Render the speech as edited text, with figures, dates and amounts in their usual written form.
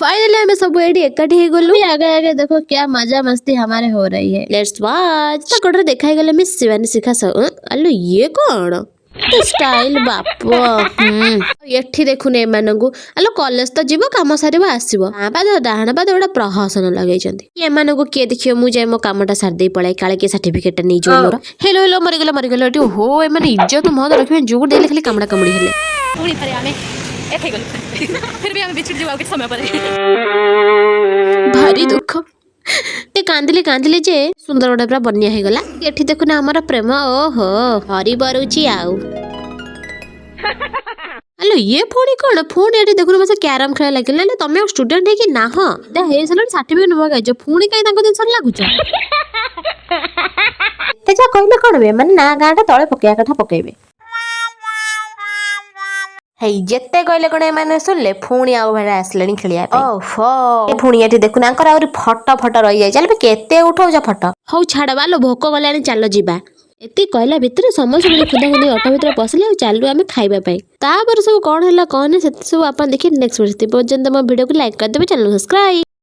Finally हमें सब AD इकट्ठे ही गलु आगे आगे देखो क्या मजा मस्ती हमारे हो रही है। Let's watch. कोठरे देखाई गले मिस शिवानी शिखा अल्लो ये कौन स्टाइल बाप एठी देखुने एमानंगु आलो कॉलेज तो जीवो काम सारिबो आसीबो पाद डाहण पाद एडा प्रहसन लगै जंती एमानंगु के देखियो मु जाय मो कामटा सार दे पळाई काळे के सर्टिफिकेट नै जो मोर हेलो हेलो मरि गेलो एटी हो एमाने इज्जत महत रखबे जो देले खाली कामडा कमडी हेले पुणी थरे आमे एथे गलु फिर भी आमे बिछड़ जीवा के समय पर भारी दुख कांदिले जे सुंदर गोटे पूरा बनिया हो गला एठी देखुना हमारा प्रेम ओहो हरी बरुची आउ हेलो ये फोनी कौन फोन एठी देखुना मसे कैरम खेला लगिले ले तमे स्टूडेंट है कि ना हो दे हे सलन सर्टिफिकेट नवा गजो फोनी काई तांको दिन सर लागुछ तेजा कहले कोन बे माने ना गाटा तळे पकेया कथा पकेबे हे जेते कहले कोन माने सुनले फोनी आउ भेडा आसलेनी खेलिया पे ओहो ए फोनी एठी देखुना अंकर आउरी फटो रही जाय चल बे केते उठाउ जा फटो हौ छाड़वा लो भोको गलानी चलो जीबा एती कहला भितर समस्त मिले खुदा खुदी ऑटो भितर पसले चालू आमे खाइबा पाई तापर सब कोन हला कोन से सब आपन देखि नेक्स्ट वीडियो पर्यंत मो वीडियो को लाइक कर देबे चैनल सब्सक्राइब।